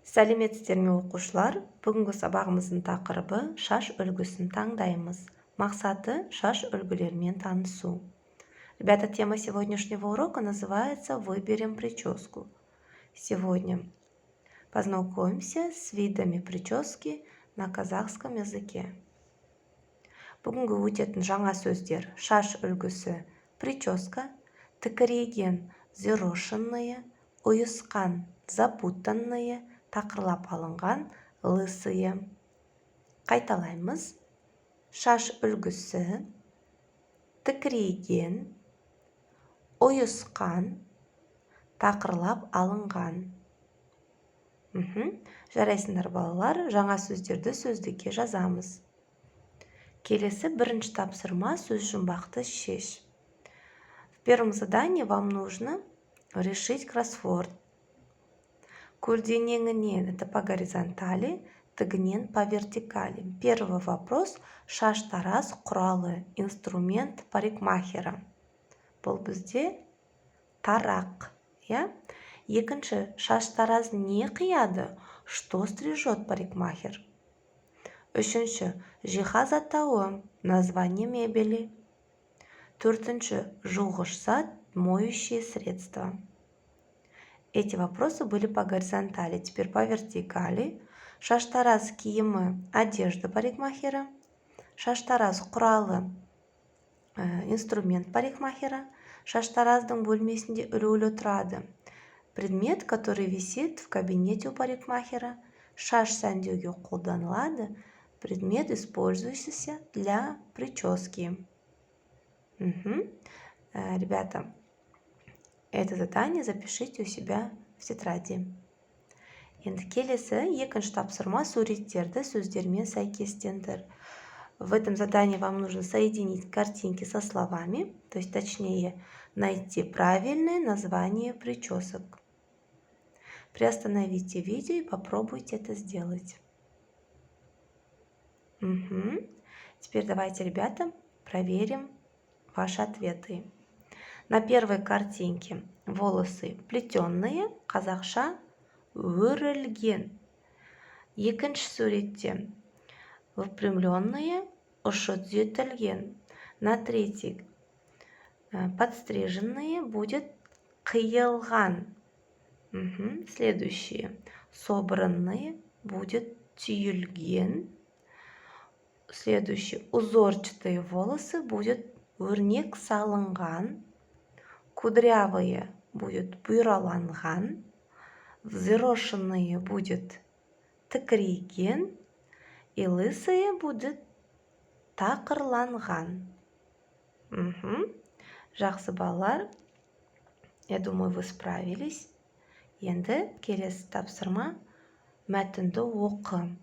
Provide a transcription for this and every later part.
Сәлеметсіздер ме оқушылар? Бүгінгі сабағымыздың тақырыбы шаш үлгісін таңдаймыз. Мақсаты шаш үлгілерімен танысу. Ребята, тема сегодняшнего урока называется «Выберем прическу». Сегодня познакомимся с видами прически на казахском языке. Бүгінгі өтетін жаңа сөздер: шаш үлгісі прическа, тікірейген взъерошенные, ұйысқан запутанные, тақырлап алынған лысые. Қайталаймыз: шаш үлгісі тікірейген, ұйысқан, тақырлап алынған. Жарайсыңдар балалар, жаңа сөздерді сөздікке жазамыз. Келесі бірінші тапсырма: сөз жұмбақты шеш. В первом задании вам нужно решить кроссворд. Көлденеңінен — это по горизонтали, тігінен по вертикали. Первый вопрос: шаштараз құралы, инструмент парикмахера. Бұл бізде тарақ. Екінші: шаштараз не қияды? Что стрижет парикмахер? Үшінші: жиһаз атауы, название мебели. Төртінші: жуғыш зат, моющее средство. Эти вопросы были по горизонтали, теперь по вертикали. Шаштараз киімі, одежда парикмахера. Шаштараз құралы, инструмент парикмахера. Шаштараздың бөлмесінде ілулі тұрады. Предмет, который висит в кабинете у парикмахера. Шаш сәндеуге қолданылады. Предмет, использующийся для прически. Ребята, это задание запишите у себя в тетради. Енді келесі екінші тапсырма: суреттерді сөздермен сәйкестендір. В этом задании вам нужно соединить картинки со словами, то есть точнее найти правильное название причесок. Приостановите видео и попробуйте это сделать. Теперь давайте, ребята, проверим ваши ответы. На первой картинке волосы плетенные, қазақша өрілген. Екінші суретте выпрямленные, ұшы түзетілген. На третьей подстриженные будет қиылған. Следующие собранные будет түйілген. Следующие узорчатые волосы будет өрнек салынған. Кудрявые будет бұйраланған. Взъерошенные будет тікірейген. И лысые будет тақырланған. Жақсы балалар, я думаю, вы справились. Енді келесі тапсырма: мәтінді оқы.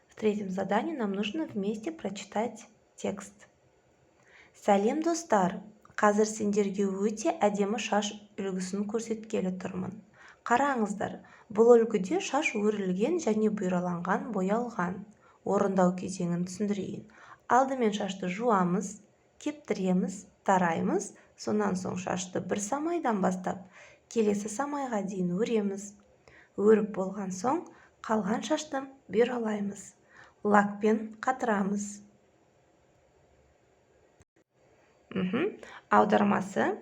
В третьем задании нам нужно вместе прочитать текст. Сәлем достар, қазір сендерге өте әдемі шаш үлгісін көрсеткелі тұрмын. Қараңыздар, бұл үлгіде шаш өрілген және бұйраланған боялған. Орындау кезеңін түсіндірейін. Алдымен шашты жуамыз, кептіреміз, тараймыз, сонан соң шашты бір самайдан бастап келесі самайға дейін өреміз. Өріп болған соң қалған шашты бұйралаймыз. Лакпен қатырамыз. Аудармасы: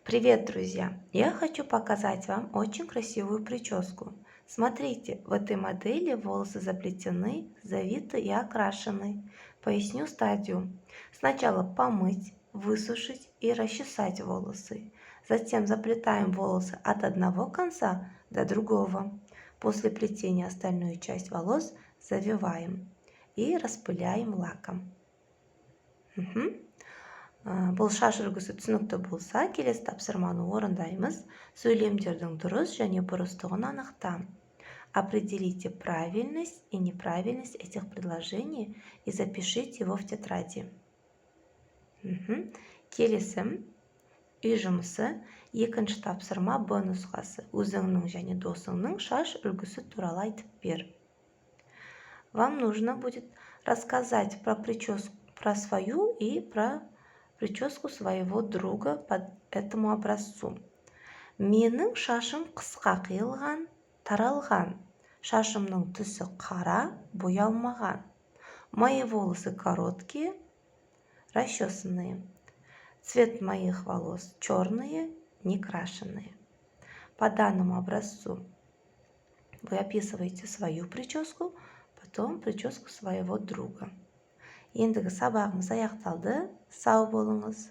привет, друзья! Я хочу показать вам очень красивую прическу. Смотрите, в этой модели волосы заплетены, завиты и окрашены. Поясню стадию. Сначала помыть, высушить и расчесать волосы. Затем заплетаем волосы от одного конца до другого. После плетения остальную часть волос завиваем и распыляем лаком. Бұл шаш үлгісі түсінікті болса, келесі тапсырманы орындаймыз. Сөйлемдердің дұрыс және бұрыстығын анықта. Определите правильность и неправильность этих предложений и запишите его в тетради. Келесі үй жұмысы екінші тапсырма Б нұсқасы. Өзіңнің және досыңның шаш үлгісі туралы айтып бер. Вам нужно будет рассказать про прическу, про свою и про прическу своего друга по этому образцу. Менің шашым қысқа қиылған, таралған. Шашымның түсі қара, боялмаған. Мои волосы короткие, расчесанные. Цвет моих волос черные, не крашеные. По данному образцу вы описываете свою прическу, потом прическу своего друга. Ендігі сабағымыз аяқталды. Сау болыңыз.